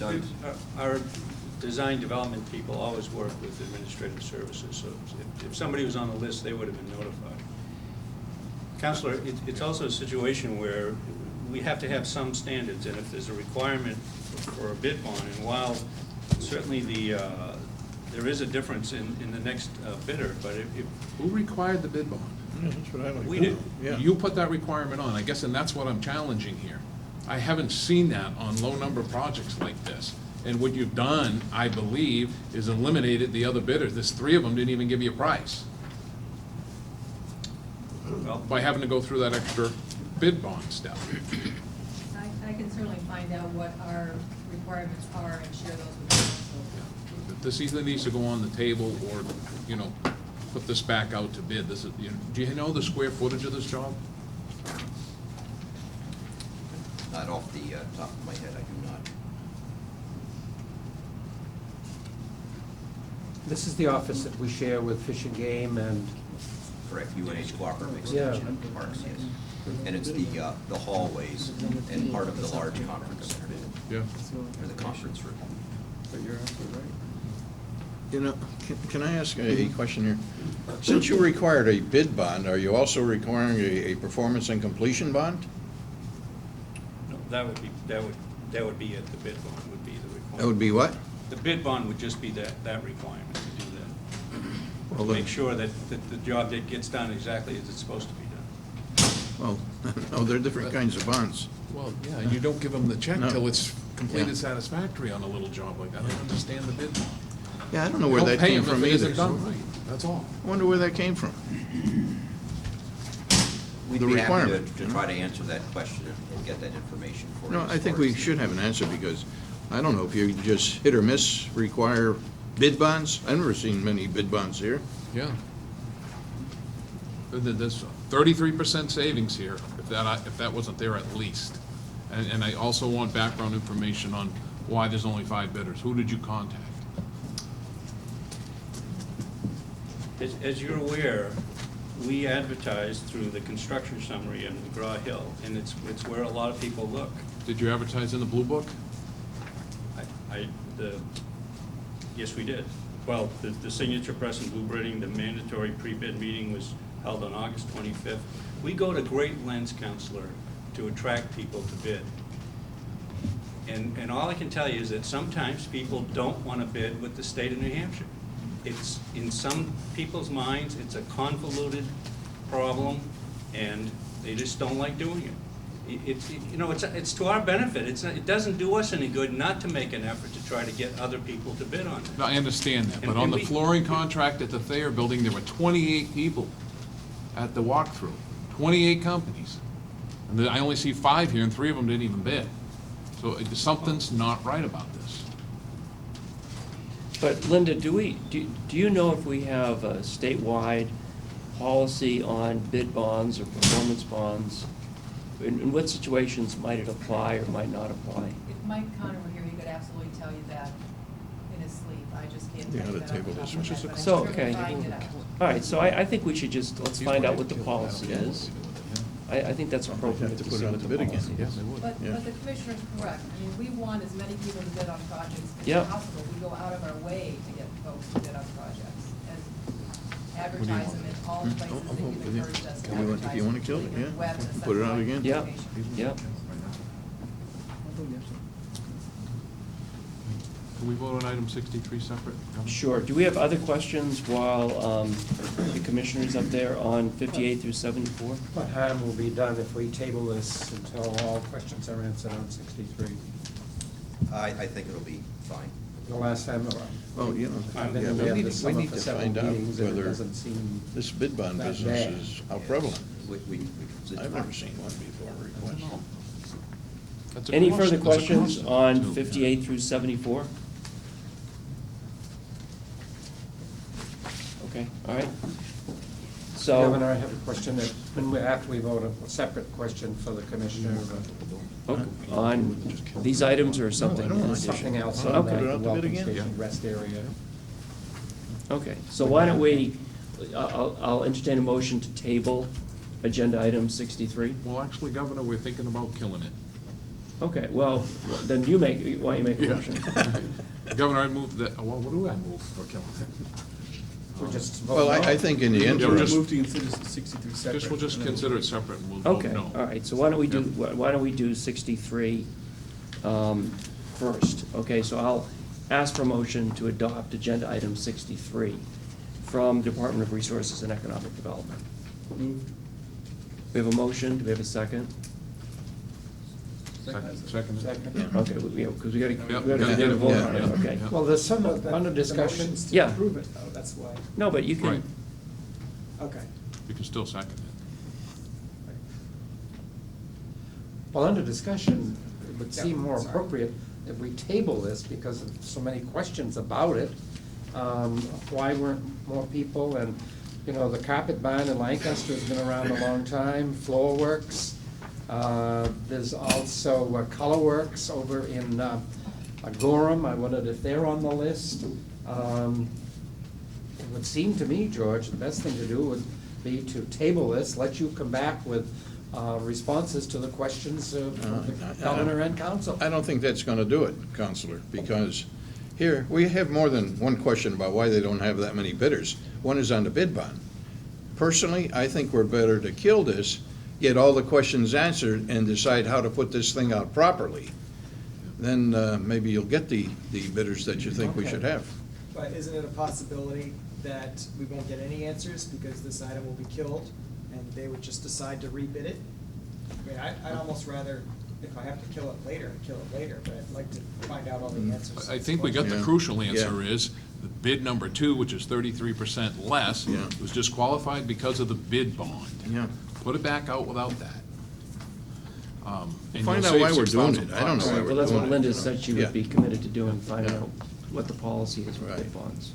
done. Our design development people always work with administrative services, so if somebody was on the list, they would have been notified. Counselor, it's also a situation where we have to have some standards, and if there's a requirement for a bid bond, and while certainly there is a difference in the next bidder, but if Who required the bid bond? Yeah, that's what I like. we do. Yeah. You put that requirement on, I guess, and that's what I'm challenging here. I haven't seen that on low-number projects like this. And what you've done, I believe, is eliminated the other bidders. There's 3 of them didn't even give you a price Well, by having to go through that extra bid bond step. I can certainly find out what our requirements are and share those with council. This either needs to go on the table or, you know, put this back out to bid. This is, do you know the square footage of this job? Not off the top of my head, I do not. This is the office that we share with Fish and Game and, Correct, UNH Cooperative Yeah. Extension Parks, yes. And it's the hallways and part of the large conference center, Yeah. or the conference room. But you're absolutely right. You know, can I ask a question here? Since you required a bid bond, are you also requiring a performance and completion bond? no, that would be it, the bid bond would be the requirement. That would be what? The bid bond would just be that requirement to do that. Well, Make sure that the job that gets done exactly as it's supposed to be done. Well, no, there are different kinds of bonds. Well, yeah, and you don't give them the check No. till it's completed Yeah. satisfactory on a little job like that. I don't understand the bid bond. Yeah, I don't know where Don't that pay came them if from it either. isn't done right. That's all. I wonder where that came from. We'd The be happy requirement, to try to answer that question and get that information for you. No, as I think far we as- should have an answer, because I don't know if you just hit or miss require bid bonds. I've never seen many bid bonds here. Yeah. There's 33% savings here, if that wasn't there at least. And I also want background information on why there's only 5 bidders. Who did you contact? As you're aware, we advertise through the construction summary in McGraw-Hill, and it's where a lot of people look. Did you advertise in the Blue Book? Yes, we did. Well, the signature press and blue bidding, the mandatory pre-bid meeting was held on August 25th. We go to great lengths, Counselor, to attract people to bid. And all I can tell you is that sometimes people don't want to bid with the state of New Hampshire. It's, in some people's minds, it's a convoluted problem, and they just don't like doing it. It's to our benefit. It doesn't do us any good not to make an effort to try to get other people to bid on it. No, I understand that, but And on the we- flooring contract at the Thayer Building, there were 28 people at the walkthrough, 28 companies. And I only see 5 here, and 3 of them didn't even bid. So something's not right about this. But Linda, do you know if we have a statewide policy on bid bonds or performance bonds? In what situations might it apply or might not apply? If Mike Connor were here, he could absolutely tell you that in his sleep. I just can't Yeah, tell you the that off table the top is- of my which is head, a- but I'm So, sure okay. we'll find it out. All right, so I think we should just, let's He's find out right. what the policy is. I think that's I'd appropriate have to to put see it out what to the bid again. policy is. But Yeah. the commissioner's correct. I mean, we want as many people to bid on projects Yep. as possible. We go out of our way to get folks to bid on projects and advertise them in all places I'll that vote you've with you. encouraged us to If you want- if you wanna kill it, advertise, yeah. web and Put it out such again. Yep, information. yep. Can we vote on item 63 separate? Sure. Do we have other questions while the commissioner's up there on 58 through 74? what harm will be done if we table this until all questions are answered on 63? I think it'll be fine. The last time, Well, you know, I've been yeah, in there we this need summer to for several find out meetings, and it whether doesn't seem this bid bond that business bad. is how prevalent. I've never seen one before requested. That's a Any cost- further that's a questions cost on too. 58 through 74? Okay, all right. Kevin, I So, have a question that, after we vote, a separate question for the commissioner. on these items or something? No, I don't want Something else Okay. on Put it the out to bid welcome again? station rest area. Okay, so why don't we, I'll entertain a motion to table agenda item 63. Well, actually, Governor, we're thinking about killing it. Okay, well, then you make, why don't you make a Yeah. motion? Governor, I move that, well, what do I move for Kelly? We're just Well, voting I no. think in the Yeah, interim. just- Move to consider 63 separate. We'll just and then consider it separate and we'll vote Okay, no. all right, so why don't we do, Yep. why don't we do 63 first? Okay, so I'll ask for a motion to adopt agenda item 63 from Department of Resources and Economic Development. Moved. We have a motion, do we have a second? Second? Second. Okay, because we gotta, Yep, we gotta get a vote on it, yeah, okay. yeah. Well, there's some But under the discussion. motion's to Yeah. approve it, though, that's why. No, but you Right. can, Okay. You can still second it. Well, under discussion, it would Yeah, seem more sorry. appropriate if we table this because of so many questions about it. Why weren't more people, and, you know, the carpet barn in Lancaster has been around a long time, Floor Works. There's also Color Works over in Gorham, I wondered if they're on the list. It would seem to me, George, the best thing to do would be to table this, let you come back with responses to the questions of the governor and council. I don't think that's gonna do it, Counselor, because here, we have more than one question about why they don't have that many bidders. One is on the bid bond. Personally, I think we're better to kill this, get all the questions answered, and decide how to put this thing out properly. Then maybe you'll get the bidders that you think we should have. But isn't it a possibility that we won't get any answers because this item will be killed and they would just decide to rebid it? I mean, I'd almost rather, if I have to kill it later, kill it later, but I'd like to find out all the answers. I think we got the Yeah. crucial answer Yeah. is, the bid number 2, which is 33% less, Yeah. was disqualified because of the bid bond. Yeah. Put it back out without that. And Find you'll out why save we're doing $6,000 it. I don't know bucks. why well, that's what doing it, Linda you know. said she Yeah. would be committed to doing, finding Yeah. out what the policy is with Right. bid bonds.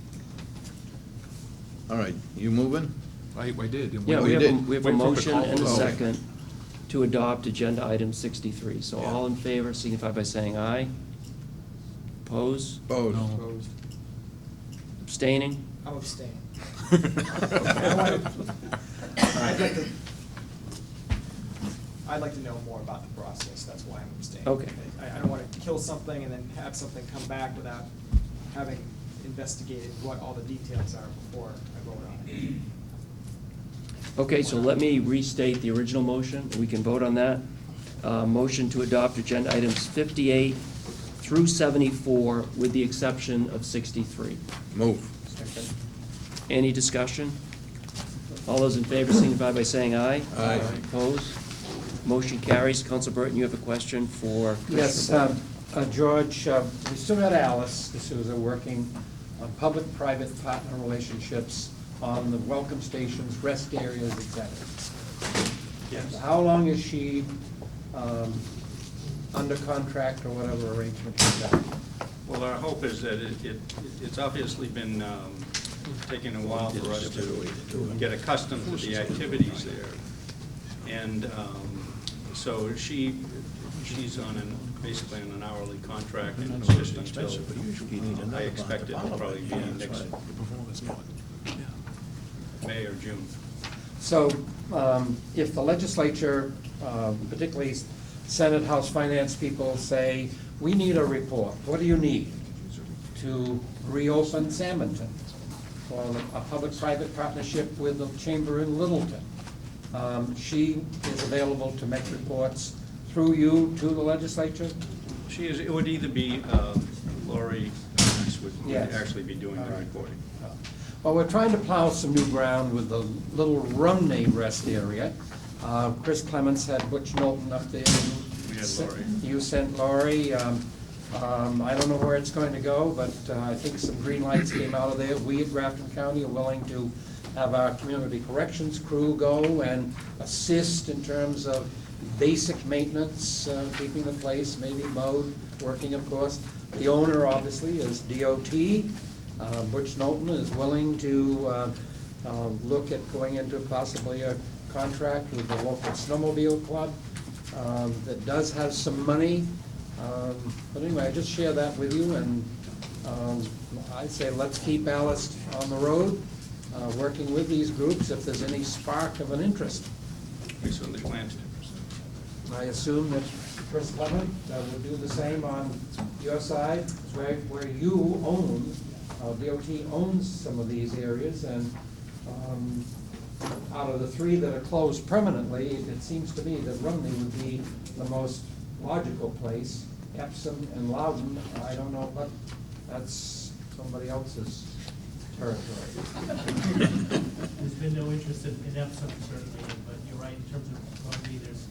All right, you moving? I did. and Yeah, we we have did. we have a Wait for him to motion call and a the vote. second to adopt agenda item 63. So Yeah. all in favor signify by saying aye. Oppose? Opposed? Opposed. Abstaining? I'm abstaining. I'd like to know more about the process, that's why I'm abstaining. Okay. I don't want to kill something and then have something come back without having investigated what all the details are before I vote on it. Okay, so let me restate the original motion. We can vote on that. Motion to adopt agenda items 58 through 74 with the exception of 63. Move. Second. Any discussion? All those in favor signify by saying aye. Aye. Opposed? Motion carries. Council Burton, you have a question for Yes, Commissioner Boyle. George, we still got Alice D'Souza working on public-private partner relationships on the welcome stations, rest areas, et cetera. Yes. How long is she under contract or whatever arrangement she's got? Well, our hope is that it's obviously been taking a while for us to get accustomed to the activities there. And so she's basically on an hourly contract, and it's just until, I expect it'll probably be next May or June. So if the legislature, particularly Senate, House Finance people say, we need a report, what do you need to reopen Salmonton? Or a public-private partnership with the Chamber in Littleton. She is available to make reports through you to the legislature? It would either be Lori Reese would Yes. actually be doing All the right. reporting. Well, we're trying to plow some new ground with the little Rumney rest area. Chris Clements had Butch Knowlton up there. We had Lori. You sent Lori. I don't know where it's going to go, but I think some green lights came out of there. We at Grafton County are willing to have our community corrections crew go and assist in terms of basic maintenance, keeping the place maybe mowed, working, of course. The owner, obviously, is DOT. Butch Knowlton is willing to look at going into possibly a contract with the local snowmobile club that does have some money. But anyway, I just share that with you, and I'd say let's keep Alice on the road, working with these groups if there's any spark of an interest. We certainly plan to. I assume that Chris Clement will do the same on your side, where you own, DOT owns some of these areas, and out of the three that are closed permanently, it seems to me that Rumney would be the most logical place. Epsom and Loudon, I don't know, but that's somebody else's territory. There's been no interest in Epsom certainly, but you're right, in terms of Rumney, there's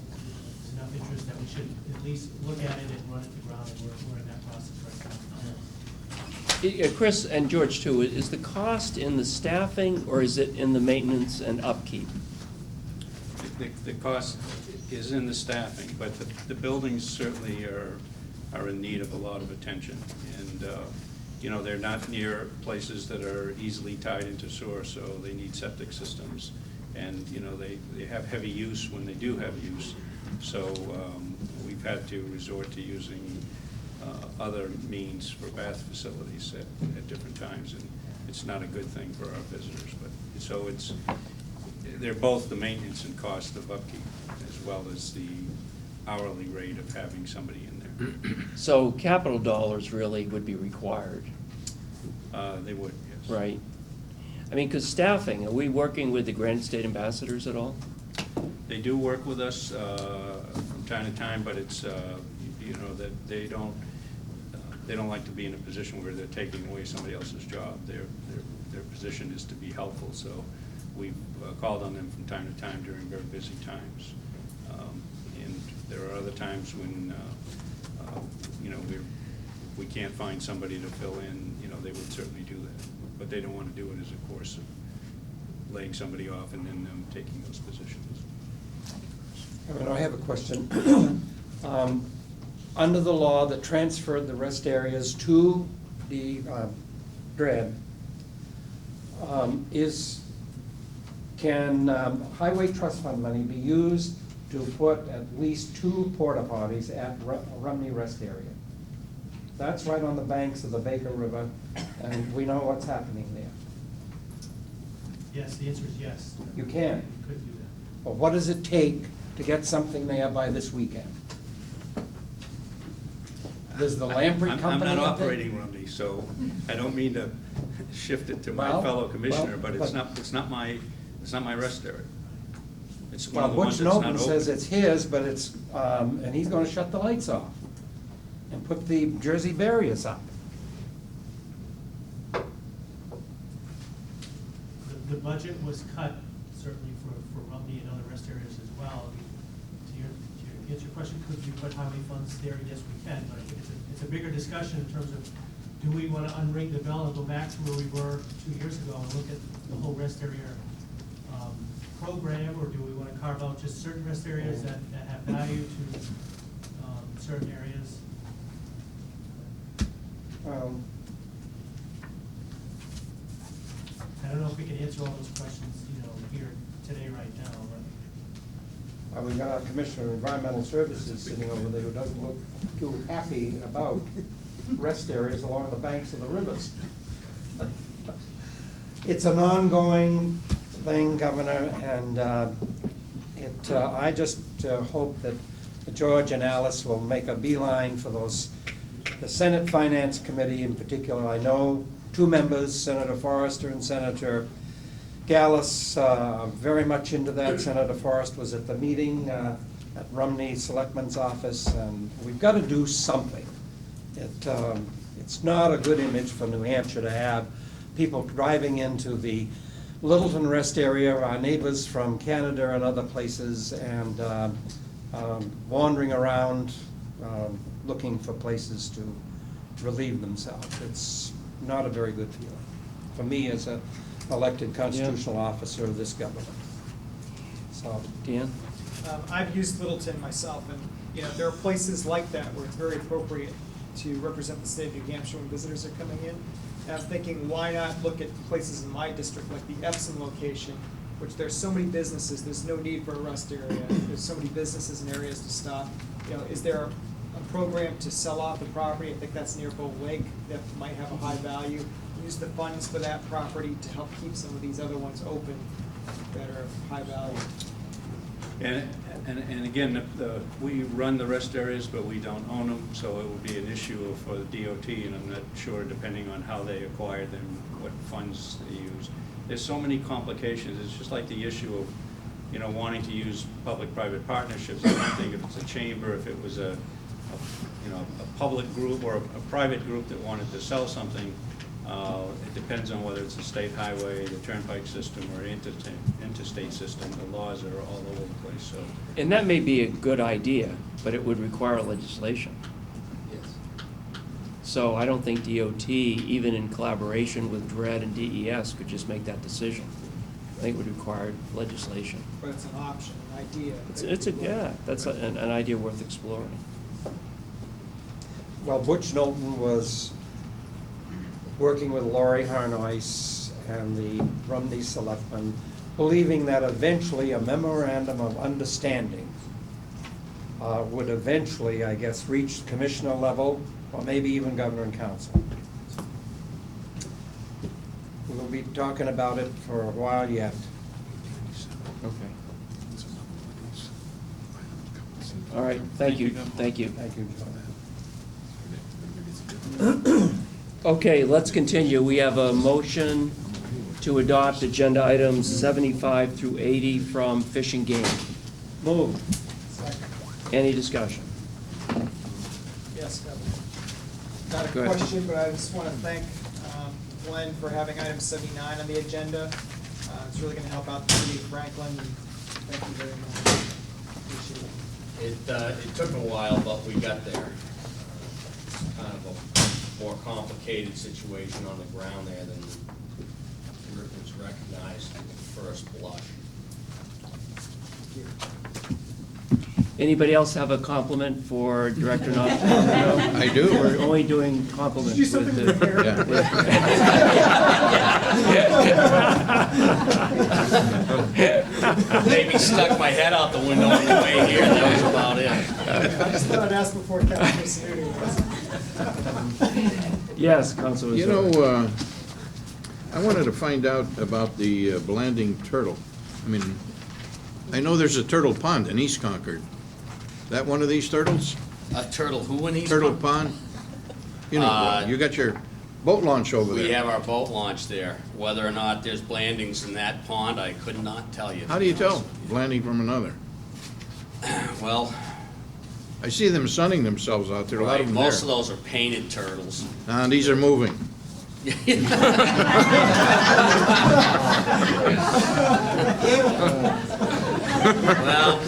enough interest that we should at least look at it and run it to ground, and we're in that process right now. Chris and George too, is the cost in the staffing or is it in the maintenance and upkeep? The cost is in the staffing, but the buildings certainly are in need of a lot of attention. And, you know, they're not near places that are easily tied into sewer, so they need septic systems. And, you know, they have heavy use when they do have use. So we've had to resort to using other means for bath facilities at different times, and it's not a good thing for our visitors. But so they're both the maintenance and cost of upkeep, as well as the hourly rate of having somebody in there. So capital dollars really would be required, They would, yes. right? I mean, because staffing, are we working with the Granite State ambassadors at all? They do work with us from time to time, but it's, you know, that they don't like to be in a position where they're taking away somebody else's job. Their position is to be helpful, so we've called on them from time to time during very busy times. And there are other times when, you know, we can't find somebody to fill in, you know, they would certainly do that. But they don't want to do it as a course of laying somebody off and then them taking those positions. I have a question. Under the law that transferred the rest areas to the DRED, can Highway Trust Fund money be used to put at least 2 porta potties at Rumney Rest Area? That's right on the banks of the Baker River, and we know what's happening there. Yes, the answer is yes. You can. You could do that. But what does it take to get something there by this weekend? Does the Lamprey I'm Company? not up there? operating Rumney, so I don't mean to shift it to my Well, fellow commissioner, well, but it's not my rest area. It's one Well, of the ones Butch that's not Norton open. says it's his, but it's, and he's gonna shut the lights off and put the Jersey barriers up. The budget was cut certainly for Rumney and other rest areas as well. I mean, to answer your question, could we put highway funds there? Yes, we can, but I think it's a bigger discussion in terms of, do we want to unring the bell and go back to where we were 2 years ago and look at the whole rest area program, or do we want to carve out just certain rest areas that have value to certain areas? I don't know if we can answer all those questions, you know, here today, right now, but. We got our Commissioner of Environmental Services sitting over there who doesn't look too happy about rest areas along the banks of the rivers. It's an ongoing thing, Governor, and I just hope that George and Alice will make a beeline for those, the Senate Finance Committee in particular. I know 2 members, Senator Forrester and Senator Gallus, very much into that. Senator Forrest was at the meeting at Rumney Selectman's office, and we've got to do something. It's not a good image for New Hampshire to have people driving into the Littleton Rest Area, our neighbors from Canada and other places, and wandering around looking for places to relieve themselves. It's not a very good feeling for me as an elected constitutional officer of this government. So, Dan? I've used Littleton myself, and, you know, there are places like that where it's very appropriate to represent the state of New Hampshire when visitors are coming in. And I'm thinking, why not look at places in my district, like the Epsom location, which there's so many businesses, there's no need for a rest area, there's so many businesses and areas to stop. You know, is there a program to sell off the property? I think that's near Bow Lake, that might have a high value. Use the funds for that property to help keep some of these other ones open that are of high value. And again, we run the rest areas, but we don't own them, so it would be an issue for the DOT, and I'm not sure, depending on how they acquire them, what funds they use. There's so many complications. It's just like the issue of, wanting to use public-private partnerships. I don't think if it's a chamber, if it was a public group or a private group that wanted to sell something, it depends on whether it's a state highway, the turnpike system, or interstate system. The laws are all over the place, so. And that may be a good idea, but it would require legislation. Yes. So I don't think DOT, even in collaboration with DRED and DES, could just make that decision. I think it would require legislation. But it's an option, an idea. That's an idea worth exploring. Well, Butch Knowlton was working with Laurie Harnois and the Rumney Selectmen, believing that eventually a memorandum of understanding would eventually, I guess, reach commissioner level, or maybe even governor and council. We'll be talking about it for a while yet. Okay. All right, thank you, thank you. Thank you, John. Okay, let's continue. We have a motion to adopt agenda items 75 through 80 from Fish and Game. Move. Any discussion? Yes, not a Go ahead. question, but I just want to thank Glenn for having item 79 on the agenda. It's really going to help out the city of Franklin, and thank you very much. Appreciate it. It took a while, but we got there. It's kind of a more complicated situation on the ground there than was recognized at first blush. Anybody else have a compliment for Director Napolitano? I do. We're only doing compliments Did you do with something with the... your hair? Maybe stuck my head out the window on the way here, that was about it. I just thought I'd ask before Councilor Sununu was. Yes, Councilor You Zorn. know, I wanted to find out about the Blanding turtle. I mean, I know there's a turtle pond in East Concord. That one of these turtles? A turtle who in these? Turtle pond? You know, you got your boat launch over there. We have our boat launch there. Whether or not there's blandings in that pond, I could not tell you. How do you tell Blanding from another? Well, I see them sunning themselves out there, a lot of them there. most of those are painted turtles. These are moving. Well,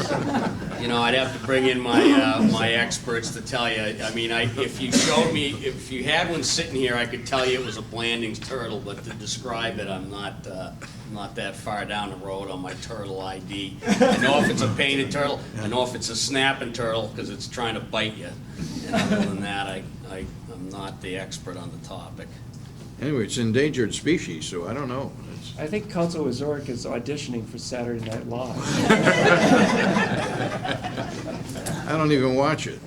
I'd have to bring in my experts to tell you. I mean, if you showed me, if you had one sitting here, I could tell you it was a Blandings turtle, but to describe it, I'm not that far down the road on my turtle ID. I know if it's a painted turtle, I know if it's a snapping turtle, because it's trying to bite you. And other than that, I'm not the expert on the topic. Anyway, it's endangered species, so I don't know. I think Councilor Zurich is auditioning for Saturday Night Live. I don't even watch it.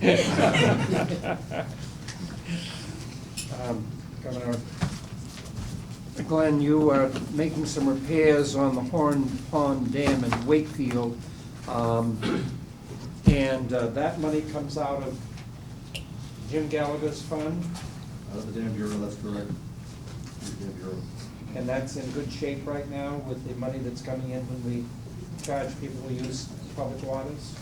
Governor, Glenn, you are making some repairs on the Horn Pond Dam in Wakefield, and that money comes out of Jim Gallagher's fund, The Dam Bureau, that's correct. The Dam Bureau. and that's in good shape right now with the money that's coming in when we charge people who use public waters?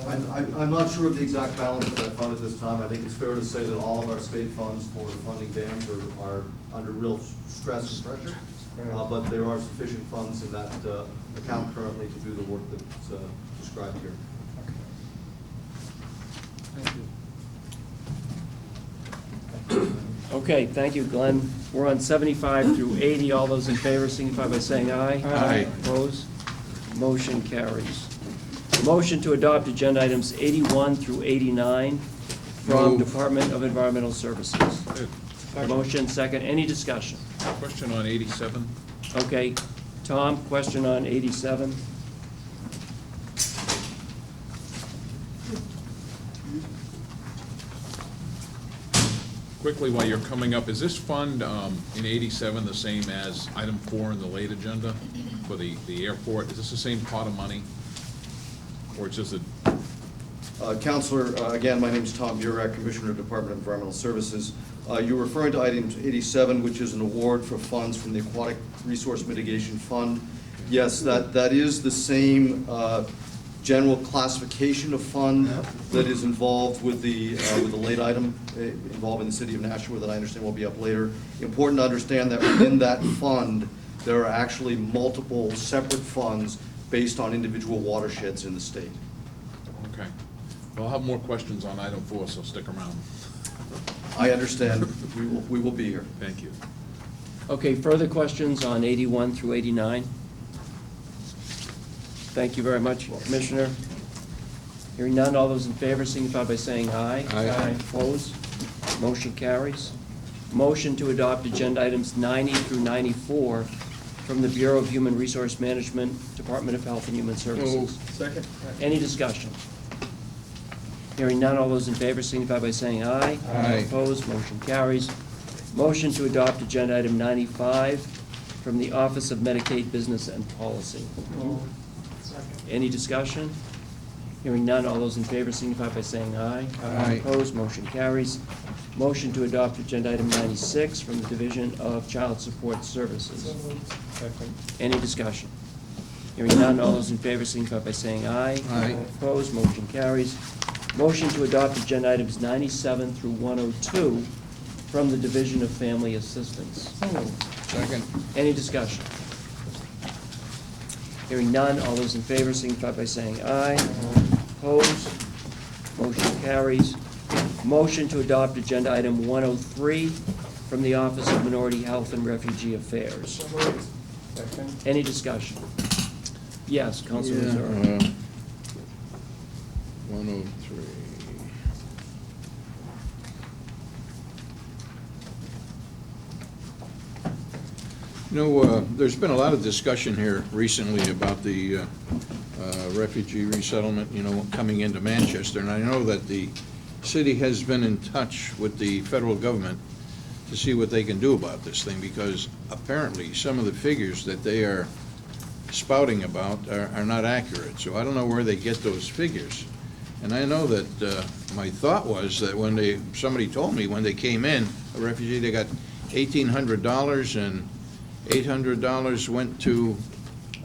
I'm not sure of the exact balance of that fund at this time. I think it's fair to say that all of our state funds for funding dams are under real stress and pressure. But there are sufficient funds in that account currently to do the work that's described here. Thank you. Okay, thank you, Glenn. We're on 75 through 80. All those in favor signify by saying aye. Aye. Opposed? Motion carries. Motion to adopt agenda items 81 through 89 from Move. Department of Environmental Services. Motion second. Any discussion? Question on 87. Okay, Tom, question on 87. quickly, while you're coming up, is this fund in 87 the same as item 4 in the late agenda for the airport? Is this the same pot of money? Or it's just a, Counselor, again, my name is Tom Burek, Commissioner of Department of Environmental Services. You're referring to item 87, which is an award for funds from the Aquatic Resource Mitigation Fund. Yes, that is the same general classification of fund that is involved with the late item involving the city of Nashua that I understand will be up later. Important to understand that within that fund, there are actually multiple separate funds based on individual watersheds in the state. okay. Well, I'll have more questions on item 4, so stick around. I understand. We will be here. Thank you. Okay, further questions on 81 through 89? Thank you very much, Commissioner. Hearing none, all those in favor signify by saying aye. Aye. Opposed? Motion carries. Motion to adopt agenda items 90 through 94 from the Bureau of Human Resource Management, Department of Health and Human Services. Second. Any discussion? Hearing none, all those in favor signify by saying aye. Aye. Opposed, motion carries. Motion to adopt agenda item 95 from the Office of Medicaid Business and Policy. Any discussion? Hearing none, all those in favor signify by saying aye. Aye. Opposed, motion carries. Motion to adopt agenda item 96 from the Division of Child Support Services. Any discussion? Hearing none, all those in favor signify by saying aye. Aye. Opposed, motion carries. Motion to adopt agenda items 97 through 102 from the Division of Family Assistance. Second. Any discussion? Hearing none, all those in favor signify by saying aye. Opposed, motion carries. Motion to adopt agenda item 103 from the Office of Minority Health and Refugee Affairs. Any discussion? Yes, Councilor Missouri. 103. You know, there's been a lot of discussion here recently about the refugee resettlement, you know, coming into Manchester, and I know that the city has been in touch with the federal government to see what they can do about this thing, because apparently some of the figures that they are spouting about are not accurate. So I don't know where they get those figures. And I know that my thought was that when somebody told me when they came in, a refugee, they got $1,800 and $800 went to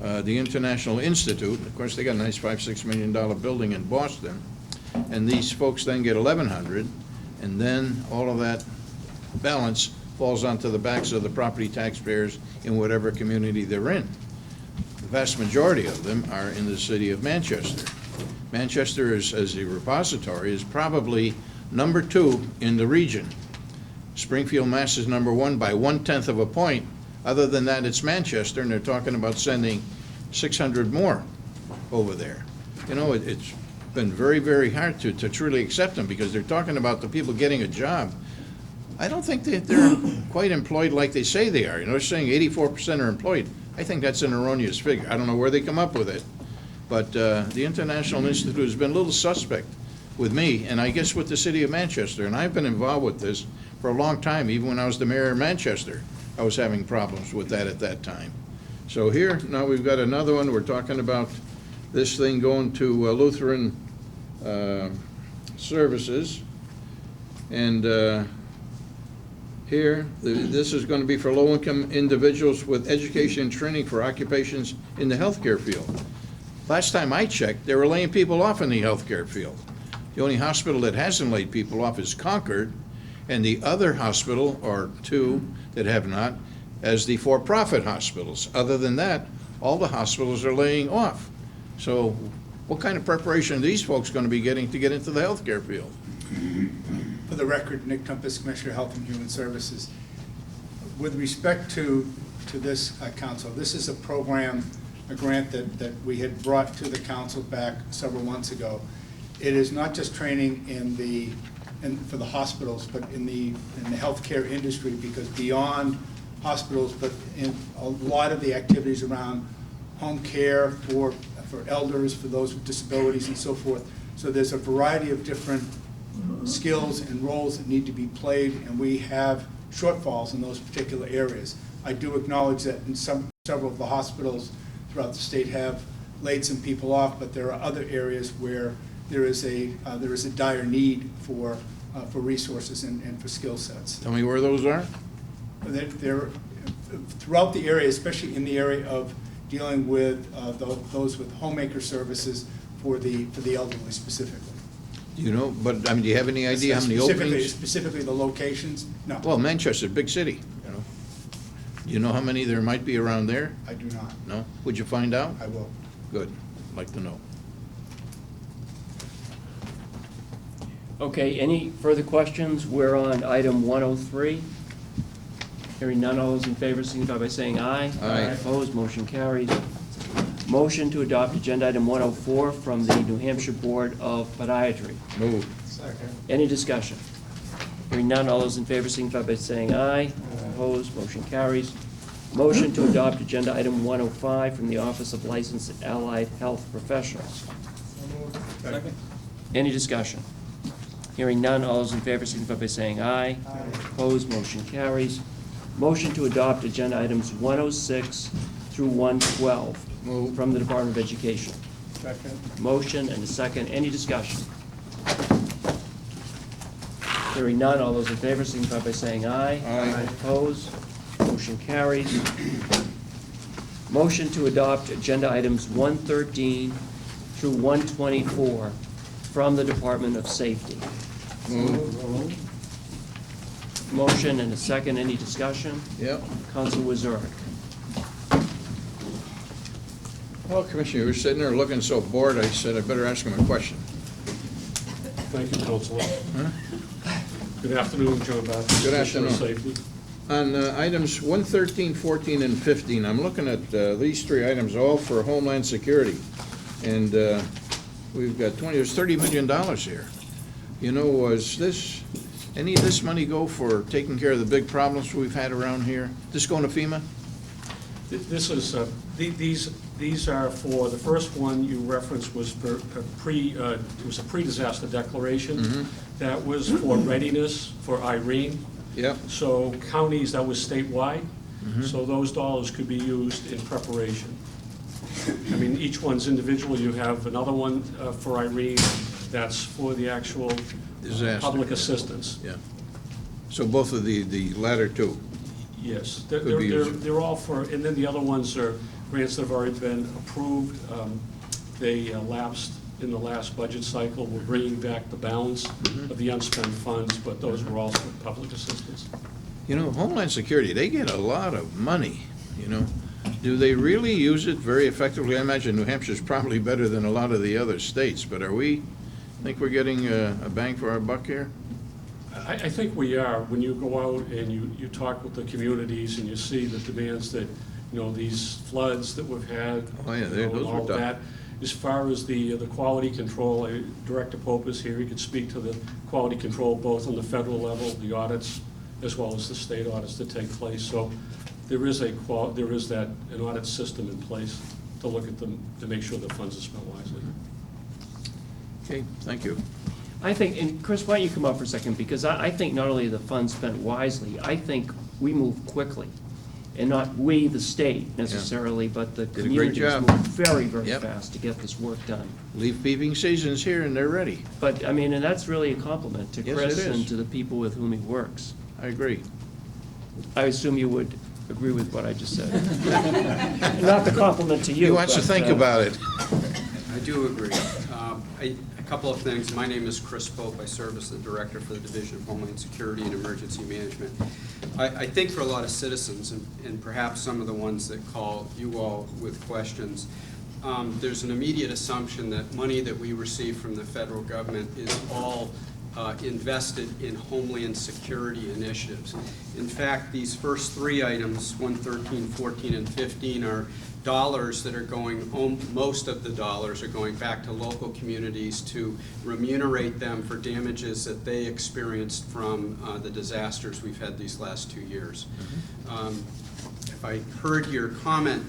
the International Institute. Of course, they got a nice $5-6 million building in Boston. And these folks then get $1,100, and then all of that balance falls onto the backs of the property taxpayers in whatever community they're in. The vast majority of them are in the city of Manchester. Manchester, as a repository, is probably number 2 in the region. Springfield, Mass. is number 1 by 1/10 of a point. Other than that, it's Manchester, and they're talking about sending 600 more over there. You know, it's been very, very hard to truly accept them, because they're talking about the people getting a job. I don't think that they're quite employed like they say they are. You know, they're saying 84% are employed. I think that's an erroneous figure. I don't know where they come up with it. But the International Institute has been a little suspect with me, and I guess with the city of Manchester. And I've been involved with this for a long time. Even when I was the mayor of Manchester, I was having problems with that at that time. So here, now we've got another one. We're talking about this thing going to Lutheran Services. And here, this is going to be for low-income individuals with education and training for occupations in the healthcare field. Last time I checked, they were laying people off in the healthcare field. The only hospital that hasn't laid people off is Concord, and the other hospital, or 2 that have not, as the for-profit hospitals. Other than that, all the hospitals are laying off. So what kind of preparation are these folks going to be getting to get into the healthcare field? For the record, Nick Tumpus, Commissioner of Health and Human Services. With respect to this council, this is a program, a grant that we had brought to the council back several months ago. It is not just training for the hospitals, but in the healthcare industry, because beyond hospitals, but in a lot of the activities around home care for elders, for those with disabilities and so forth. So there's a variety of different skills and roles that need to be played, and we have shortfalls in those particular areas. I do acknowledge that in several of the hospitals throughout the state have laid some people off, but there are other areas where there is a dire need for resources and for skill sets. Tell me where those are? They're throughout the area, especially in the area of dealing with those with homemaker services for the elderly specifically. Do you know, but, I mean, do you have any idea how many openings? Specifically the locations? No. Well, Manchester's a big city, you know. Do you know how many there might be around there? I do not. No? Would you find out? I will. Good. I'd like to know. Okay, any further questions? We're on item 103. Hearing none, all those in favor signify by saying aye. Aye. Opposed, motion carries. Motion to adopt agenda item 104 from the New Hampshire Board of Podiatry. Move. Any discussion? Hearing none, all those in favor signify by saying aye. Opposed, motion carries. Motion to adopt agenda item 105 from the Office of Licensed Allied Health Professionals. Any discussion? Hearing none, all those in favor signify by saying aye. Opposed, motion carries. Motion to adopt agenda items 106 through 112 Move. from the Department of Education. Motion and a second. Any discussion? Hearing none, all those in favor signify by saying aye. Aye. Opposed, motion carries. Motion to adopt agenda items 113 through 124 from the Department of Safety. Move. Motion and a second. Any discussion? Yep. Council Wazorek. Well, Commissioner, you were sitting there looking so bored, I said I better ask him a question. Thank you, Counselor. Good afternoon, John Baptist. Good afternoon. Safety. On items 113, 14, and 15, I'm looking at these three items, all for Homeland Security. And we've got there's $30 million here. You know, was this, any of this money go for taking care of the big problems we've had around here? This going to FEMA? This is, these are for, the first one you referenced was for it was a pre-disaster declaration. Mhm. That was for readiness for Irene. Yep. So counties, that was statewide. Mhm. So those dollars could be used in preparation. I mean, each one's individual. You have another one for Irene that's for the actual Disaster. public assistance. Yeah. So both of the latter two? Yes, Could be used. they're all for, and then the other ones are grants that have already been approved. They lapsed in the last budget cycle. We're bringing back the balance of the unspent funds, but those were also public assistance. You know, Homeland Security, they get a lot of money, you know. Do they really use it very effectively? I imagine New Hampshire's probably better than a lot of the other states, but think we're getting a bang for our buck here? I think we are. When you go out and you talk with the communities and you see the demands that, these floods that we've had. Oh, yeah, and those were all tough. that. As far as the quality control, Director Pope is here. He could speak to the quality control both on the federal level, the audits, as well as the state audits that take place. So there is an audit system in place to look at them, to make sure the funds are spent wisely. Okay, thank you. I think, and Chris, why don't you come up for a second, because I think not only are the funds spent wisely, I think we move quickly. And not we, the state necessarily, but the Did a great communities job. move very, very Yep. fast to get this work done. Leaf peeping season's here and they're ready. But, I mean, and that's really a compliment to Yes, Chris it is. and to the people with whom he works. I agree. I assume you would agree with what I just said. Not the compliment to you. He wants to but, think about it. I do agree. A couple of things. My name is Chris Pope. I serve as the Director for the Division of Homeland Security and Emergency Management. I think for a lot of citizens, and perhaps some of the ones that call you all with questions, there's an immediate assumption that money that we receive from the federal government is all invested in Homeland Security initiatives. In fact, these first three items, 113, 14, and 15, are dollars that are going, most of the dollars are going back to local communities to remunerate them for damages that they experienced from the disasters we've had these last 2 years. If I heard your comment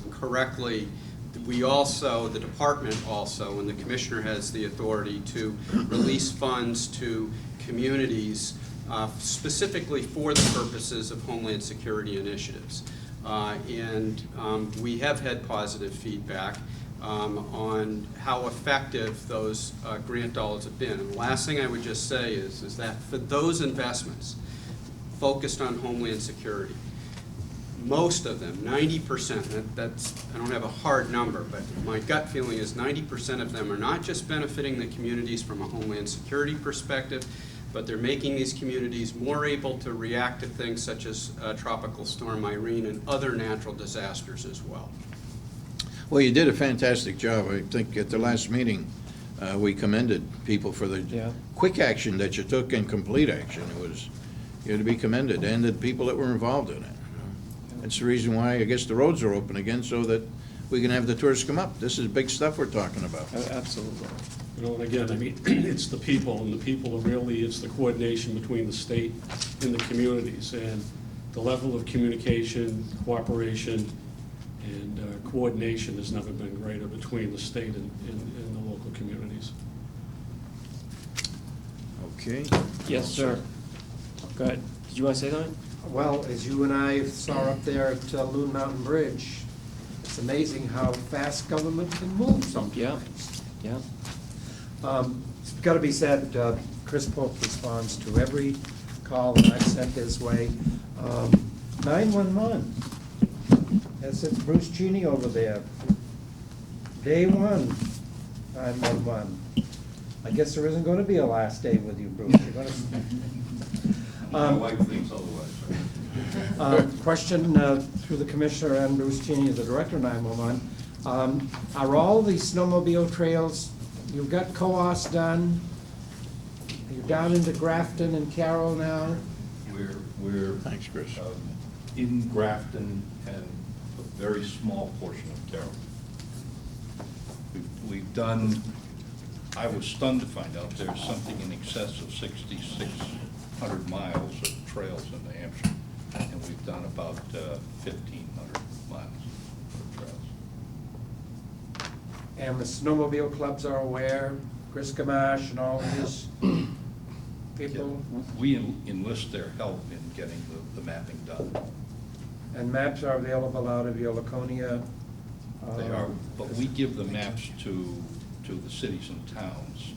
correctly, we also, the department also, and the commissioner has the authority to release funds to communities specifically for the purposes of Homeland Security initiatives. And we have had positive feedback on how effective those grant dollars have been. And the last thing I would just say is that for those investments focused on Homeland Security, most of them, 90%, that's, I don't have a hard number, but my gut feeling is 90% of them are not just benefiting the communities from a Homeland Security perspective, but they're making these communities more able to react to things such as Tropical Storm Irene and other natural disasters as well. Well, you did a fantastic job. I think at the last meeting, we commended people for the Yeah. quick action that you took and complete action. It was, you're to be commended, and the people that were involved in it. That's the reason why I guess the roads are open again, so that we can have the tourists come up. This is big stuff we're talking about. Absolutely. You know, and again, I mean, it's the people, and the people are really, it's the coordination between the state and the communities, and the level of communication, cooperation, and coordination has never been greater between the state and the local communities. Okay. Yes, sir. Go ahead. Did you want to say something? Well, as you and I saw up there at Loon Mountain Bridge, it's amazing how fast government can move sometimes. Yeah. It's got to be said, Chris Pope responds to every call that I've sent his way. 911, that's it, Bruce Cheney over there. Day one, 911. I guess there isn't going to be a last day with you, Bruce. You're going to. My wife thinks otherwise. Question through the commissioner and Bruce Cheney, the director of 911. Are all the snowmobile trails, you've got Coos done? You're down into Grafton and Carroll now? We're Thanks, Chris. In Grafton and a very small portion of Carroll. We've done, I was stunned to find out there's something in excess of 6,600 miles of trails in New Hampshire, and we've done about 1,500 miles of trails. And the snowmobile clubs are aware, Chris Gamache and all his people? We enlist their help in getting the mapping done. And maps are available out of your Laconia? They are, but we give the maps to the cities and towns.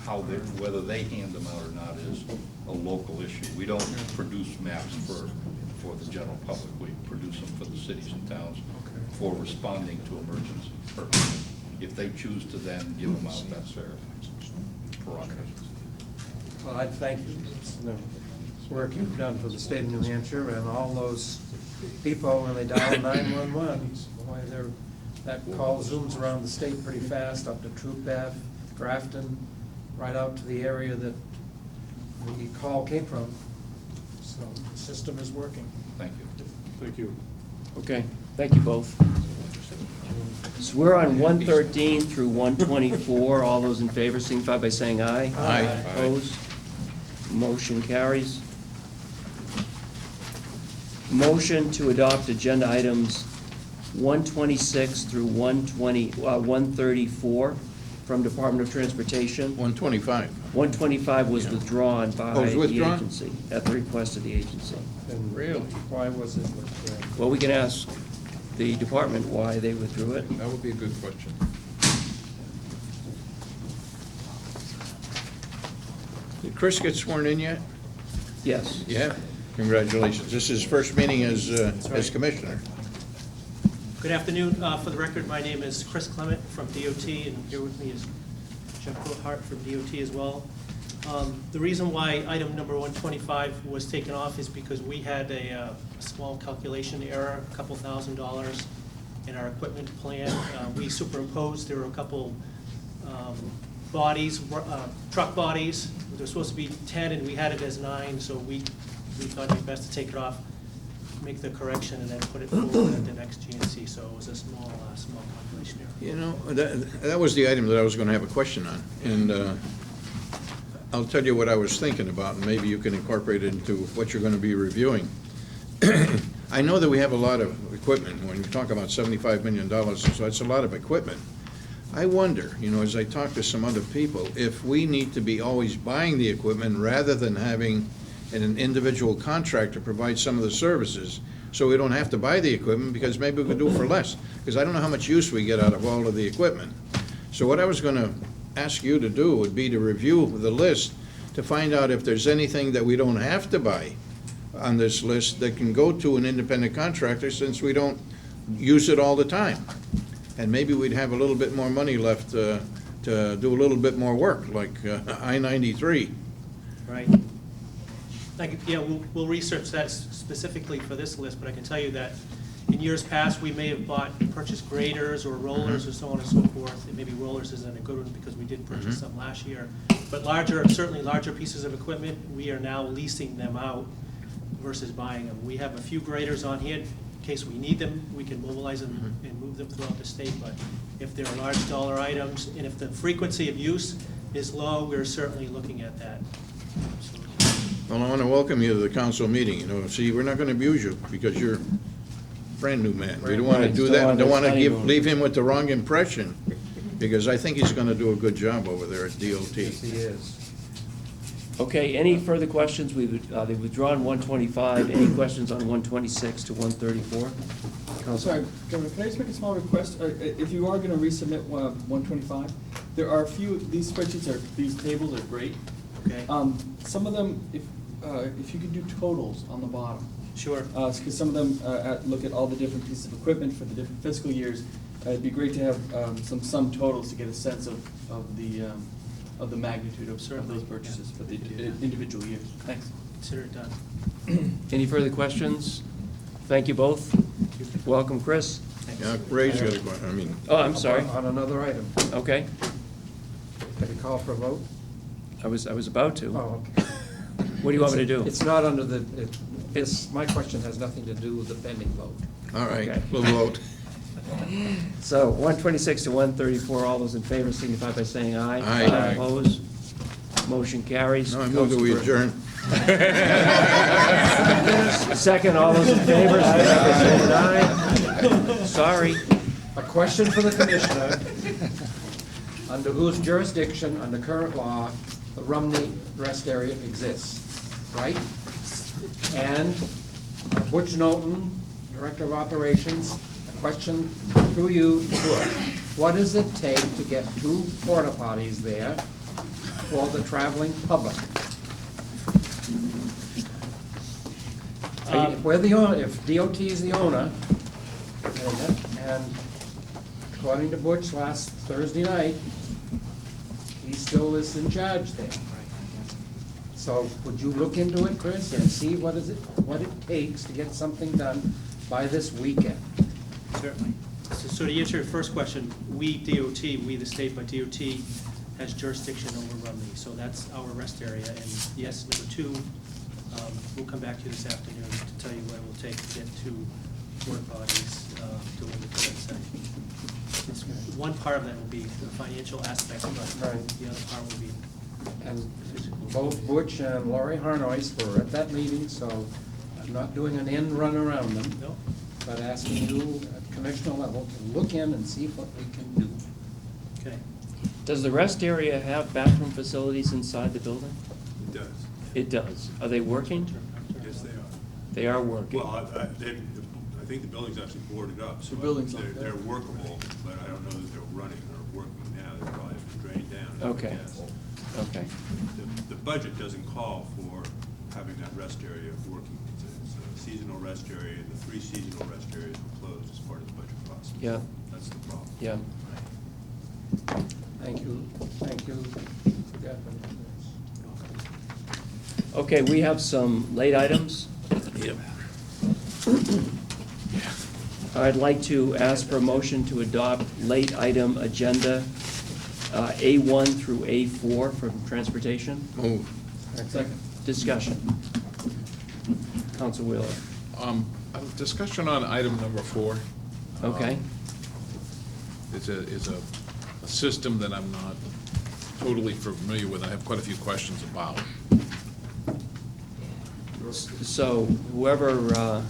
How they, whether they hand them out or not is a local issue. We don't produce maps for the general public. We produce them for the cities and towns for responding to emergency purposes. If they choose to then give them out, that's their prerogative. Well, I thank you for the work you've done for the state of New Hampshire and all those people when they dial 911. Boy, that call zooms around the state pretty fast, up to Troop F, Grafton, right out to the area that the call came from. So the system is working. Thank you. Thank you. Okay, thank you both. So we're on 113 through 124. All those in favor signify by saying aye. Aye. Opposed? Motion carries. Motion to adopt agenda items 126 through 134 from Department of Transportation. 125. 125 was withdrawn by Oh, it was the withdrawn? agency, at the request of the agency. And Really? why was it withdrawn? Well, we can ask the department why they withdrew it. That would be a good question. Did Chris get sworn in yet? Yes. Yeah. Congratulations. This is his first meeting as commissioner. Good afternoon. For the record, my name is Chris Clement from DOT, and here with me is Jeff Hart from DOT as well. The reason why item number 125 was taken off is because we had a small calculation error, a couple $1,000 in our equipment plan. We superimposed, there were a couple bodies, truck bodies. There were supposed to be 10 and we had it as 9, so we thought it'd be best to take it off, make the correction, and then put it forward at the next GNC. So it was a small calculation error. You know, that was the item that I was going to have a question on. And I'll tell you what I was thinking about, and maybe you can incorporate it into what you're going to be reviewing. I know that we have a lot of equipment. When you talk about $75 million, so that's a lot of equipment. I wonder, as I talk to some other people, if we need to be always buying the equipment rather than having an individual contractor provide some of the services, so we don't have to buy the equipment, because maybe we could do it for less. Because I don't know how much use we get out of all of the equipment. So what I was gonna ask you to do would be to review the list to find out if there's anything that we don't have to buy on this list that can go to an independent contractor, since we don't use it all the time. And maybe we'd have a little bit more money left to do a little bit more work, like I-93. Right. Yeah, we'll research that specifically for this list, but I can tell you that in years past, we may have purchased graders or rollers or so on and so forth. And maybe rollers isn't a good one because we did purchase some last year. But certainly larger pieces of equipment, we are now leasing them out versus buying them. We have a few graders on hand. In case we need them, we can mobilize them and move them throughout the state. But if they're large dollar items, and if the frequency of use is low, we're certainly looking at that. Well, I want to welcome you to the council meeting. See, we're not going to abuse you because you're a brand new man. We don't want to do that, and don't want to leave him with the wrong impression, because I think he's going to do a good job over there at DOT. Yes, he is. Okay, any further questions? They've withdrawn 125. Any questions on 126 to 134? Sorry, Governor, can I just make a small request? If you are gonna resubmit 125, there are a few, these spreadsheets these tables are great. Okay. Some of them, if you could do totals on the bottom. Sure. Because some of them look at all the different pieces of equipment for the different fiscal years. It'd be great to have some sum totals to get a sense of the magnitude of those purchases for the individual years. Thanks. Consider it done. Any further questions? Thank you both. Welcome, Chris. Yeah, Ray's got a question. Oh, I'm sorry. On another item. Okay. Can you call for a vote? I was about to. Oh, okay. What do you want me to do? It's not under the, my question has nothing to do with the pending vote. All right, Okay. we'll vote. So 126 to 134, all those in favor signify by saying aye. Aye. Opposed? Motion carries. Now I move that we adjourn. Second, all those in favor signify by saying aye. Sorry. A question for the commissioner. Under whose jurisdiction, under current law, the Rumney rest area exists, right? And Butch Knowlton, Director of Operations, a question through you to Butch. What does it take to get 2 porta potties there for the traveling public? If we're the owner, if DOT is the owner, and according to Butch last Thursday night, he still is in charge there. So would you look into it, Chris, and see what it takes to get something done by this weekend? Certainly. So to answer your first question, we the state, but DOT has jurisdiction over Rumney, so that's our rest area. And yes, number 2, we'll come back to you this afternoon to tell you what it will take to get 2 porta potties delivered to that site. It's one part of that will be the financial aspect, but Right. the other part will be And physical. both Butch and Laurie Harnois were at that meeting, so I'm not doing an end run around them, No? but asking you at commissioner level to look in and see what we can do. Okay. Does the rest area have bathroom facilities inside the building? It does. It does. Are they working? Yes, they are. They are working. Well, I think the building's actually boarded up. So The building's they're, up there. they're workable, but I don't know that they're running or working now. They probably have to drain down. I would Okay. guess. Okay. The budget doesn't call for having that rest area working. It's a seasonal rest area, and the 3 seasonal rest areas were closed as part of the budget process. Yeah. That's the problem. Yeah. Thank you. Okay, we have some late items. Yep. I'd like to ask for a motion to adopt late item agenda, A1 through A4 from transportation. Move. Second. Discussion. Council Wheeler. A discussion on item number 4. Okay. It's a system that I'm not totally familiar with. I have quite a few questions about. So whoever,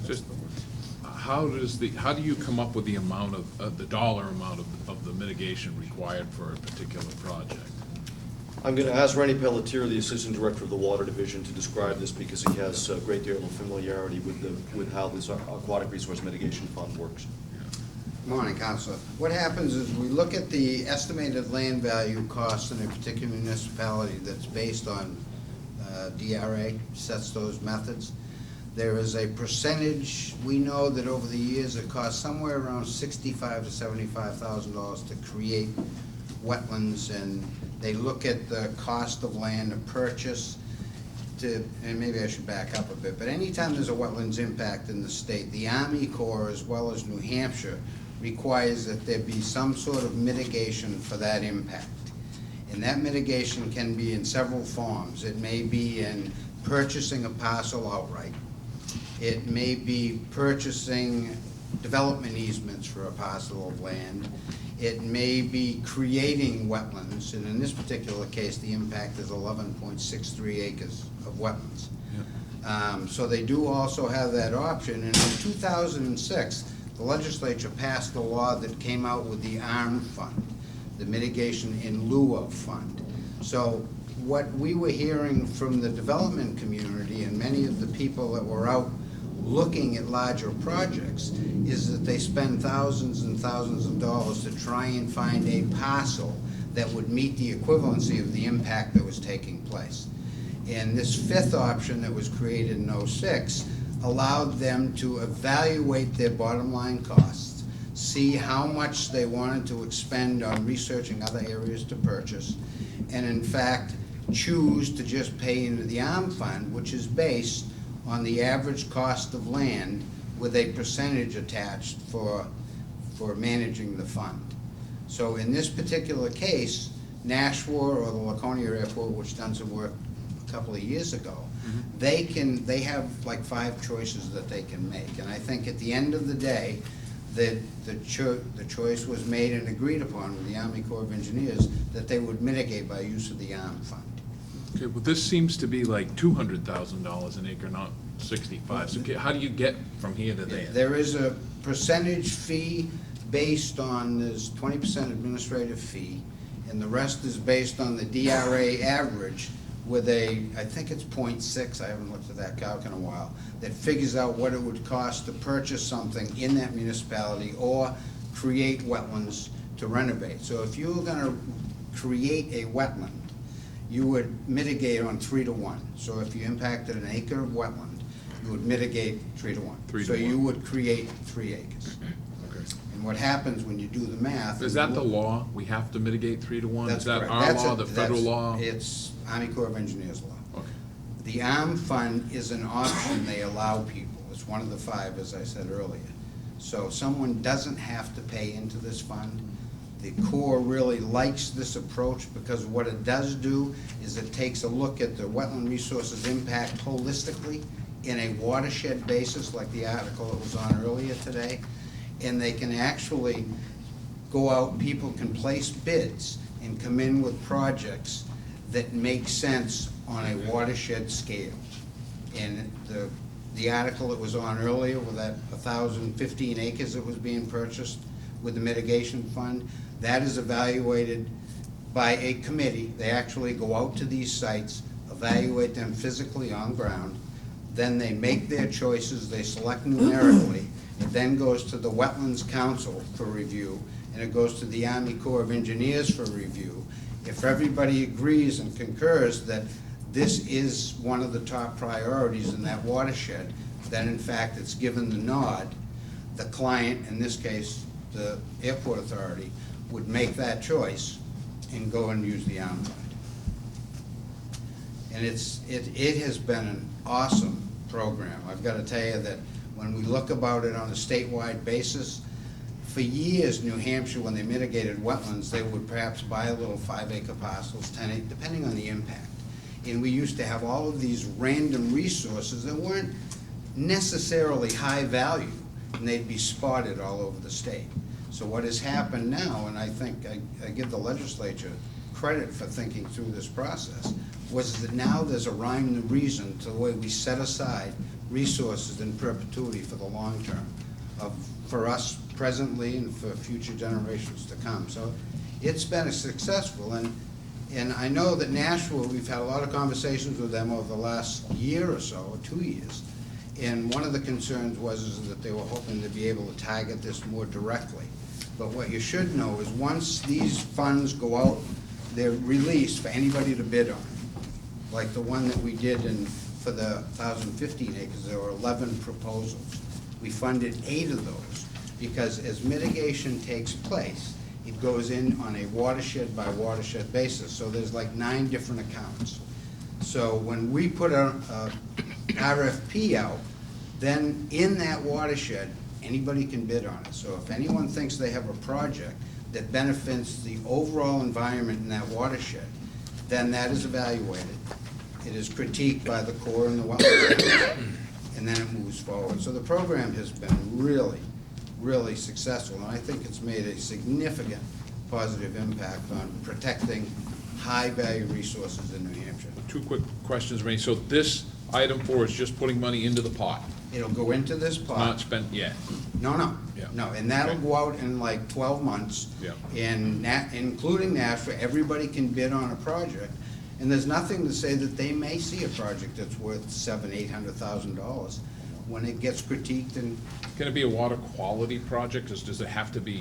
Just, how do you come up with the amount of, the dollar amount of the mitigation required for a particular project? I'm going to ask Rennie Pelletier, the Assistant Director of the Water Division, to describe this because he has a great deal of familiarity with how this Aquatic Resource Mitigation Fund works. Good morning, Counselor. What happens is we look at the estimated land value cost in a particular municipality that's based on DRA, sets those methods. There is a percentage, we know that over the years it costs somewhere around $65,000 to $75,000 to create wetlands, and they look at the cost of land to purchase to, and maybe I should back up a bit, but anytime there's a wetlands impact in the state, the Army Corps as well as New Hampshire requires that there be some sort of mitigation for that impact. And that mitigation can be in several forms. It may be in purchasing a parcel outright. It may be purchasing development easements for a parcel of land. It may be creating wetlands, and in this particular case, the impact is 11.63 acres of wetlands. So they do also have that option, and in 2006, the legislature passed a law that came out with the ARM fund, the Mitigation in Lieu of Fund. So what we were hearing from the development community and many of the people that were out looking at larger projects is that they spend thousands and thousands of dollars to try and find a parcel that would meet the equivalency of the impact that was taking place. And this fifth option that was created in '06 allowed them to evaluate their bottom line costs, see how much they wanted to expend on researching other areas to purchase, and in fact choose to just pay into the ARM fund, which is based on the average cost of land with a percentage attached for managing the fund. So in this particular case, Nashua or the Laconia Airport, which done some work a couple of years ago, they have like 5 choices that they can make. And I think at the end of the day, that the choice was made and agreed upon with the Army Corps of Engineers that they would mitigate by use of the ARM fund. Okay, well, this seems to be like $200,000 an acre, not 65. So how do you get from here to there? There is a percentage fee based on, there's 20% administrative fee, and the rest is based on the DRA average with a, I think it's 0.6, I haven't looked at that calc in a while, that figures out what it would cost to purchase something in that municipality or create wetlands to renovate. So if you were gonna create a wetland, you would mitigate on 3 to 1. So if you impacted an acre of wetland, you would mitigate 3 to 1. 3 to So 1. you would create 3 acres. Okay. And what happens when you do the math? Is that the law? We have to mitigate 3 to 1? That's Is that correct. our That's law, it. the federal law? It's Army Corps of Engineers law. Okay. The ARM fund is an option they allow people. It's one of the 5, as I said earlier. So someone doesn't have to pay into this fund. The Corps really likes this approach because what it does do is it takes a look at the wetland resources impact holistically in a watershed basis, like the article that was on earlier today. And they can actually go out, people can place bids and come in with projects that make sense on a watershed scale. And the article that was on earlier with that 1,015 acres that was being purchased with the mitigation fund, that is evaluated by a committee. They actually go out to these sites, evaluate them physically on ground, then they make their choices, they select numerically, it then goes to the Wetlands Council for review, and it goes to the Army Corps of Engineers for review. If everybody agrees and concurs that this is one of the top priorities in that watershed, then in fact it's given the nod. The client, in this case the airport authority, would make that choice and go and use the ARM fund. And it has been an awesome program. I've got to tell you that when we look about it on a statewide basis, for years, New Hampshire, when they mitigated wetlands, they would perhaps buy a little 5-acre parcels, 10-acre, depending on the impact. And we used to have all of these random resources that weren't necessarily high value, and they'd be spotted all over the state. So what has happened now, and I think I give the legislature credit for thinking through this process, was that now there's a rhyme and reason to the way we set aside resources in perpetuity for the long term, for us presently and for future generations to come. So it's been successful, and I know that Nashua, we've had a lot of conversations with them over the last year or so, or 2 years, and one of the concerns is that they were hoping to be able to target this more directly. But what you should know is once these funds go out, they're released for anybody to bid on. Like the one that we did for the 1,015 acres, there were 11 proposals. We funded 8 of those, because as mitigation takes place, it goes in on a watershed by watershed basis. So there's like 9 different accounts. So when we put a RFP out, then in that watershed, anybody can bid on it. So if anyone thinks they have a project that benefits the overall environment in that watershed, then that is evaluated. It is critiqued by the Corps and the wetlands, and then it moves forward. So the program has been really, really successful, and I think it's made a significant positive impact on protecting high-value resources in New Hampshire. 2 quick questions, Ray. So this item 4 is just putting money into the pot? It'll go into this pot. Not spent yet? No, Yeah. no, and that'll go out in like 12 months. Yeah. Including Nashua, everybody can bid on a project, and there's nothing to say that they may see a project that's worth $700,000-800,000 when it gets critiqued and. Can it be a water quality project? Does it have to be,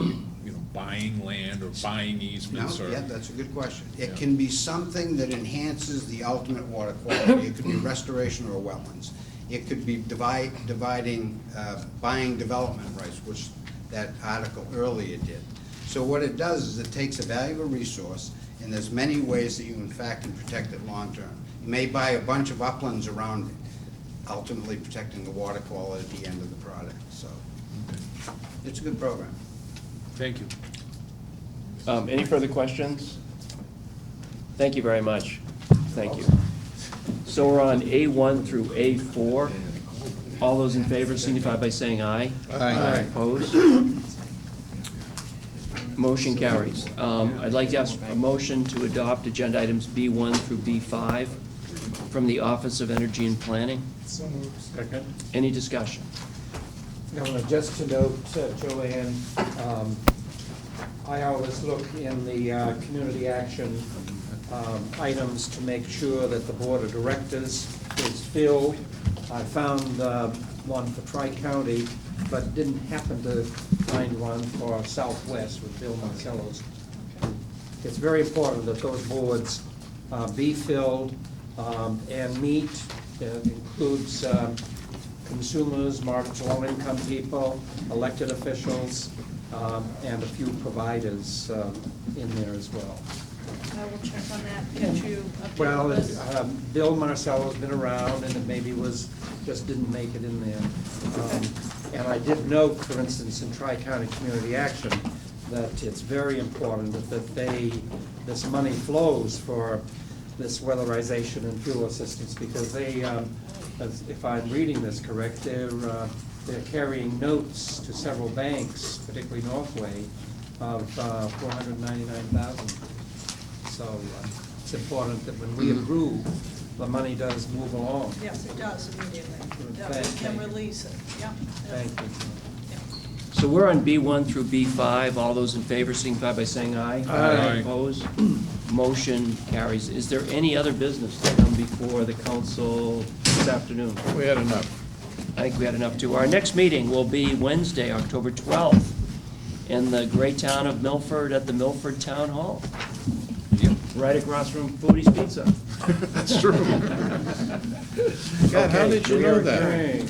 buying land or buying easements? No, or? yeah, that's a good question. It Yeah. can be something that enhances the ultimate water quality. It could be restoration or wetlands. It could be buying development rights, which that article earlier did. So what it does is it takes a valuable resource, and there's many ways that you in fact can protect it long-term. You may buy a bunch of uplands around it, ultimately protecting the water quality at the end of the product. So it's a good program. Thank you. Any further questions? Thank you very much. Thank you. So we're on A1 through A4. All those in favor signify by saying aye. Aye. Opposed? Motion carries. I'd like to ask a motion to adopt agenda items B1 through B5 from the Office of Energy and Planning. So moved. Second. Any discussion? Just to note, Joanne, I always look in the community action items to make sure that the Board of Directors is filled. I found one for Tri-County, but didn't happen to find one for Southwest with Bill Marcello's. It's very important that those boards be filled and meet. It includes consumers, marginal income people, elected officials, and a few providers in there as well. I will check on that. Could you update Well, us? Bill Marcello's been around, and it maybe just didn't make it in there. And I did note, for instance, in Tri-County Community Action, that it's very important that this money flows for this weatherization and fuel assistance, because they, if I'm reading this correct, they're carrying notes to several banks, particularly Northway, of $499,000. So it's important that when we approve, the money does move along. Yes, it does immediately. That we Thank can you. release it, yeah. Thank you. So we're on B1 through B5. All those in favor signify by saying aye. Aye. Opposed? Motion carries. Is there any other business to come before the council this afternoon? We had enough. I think we had enough too. Our next meeting will be Wednesday, October 12th, in the great town of Milford at the Milford Town Hall. Right across from Foodie's Pizza. That's true. God, how did you know that? Okay.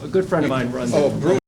A good friend of mine runs it. Oh, Bruce.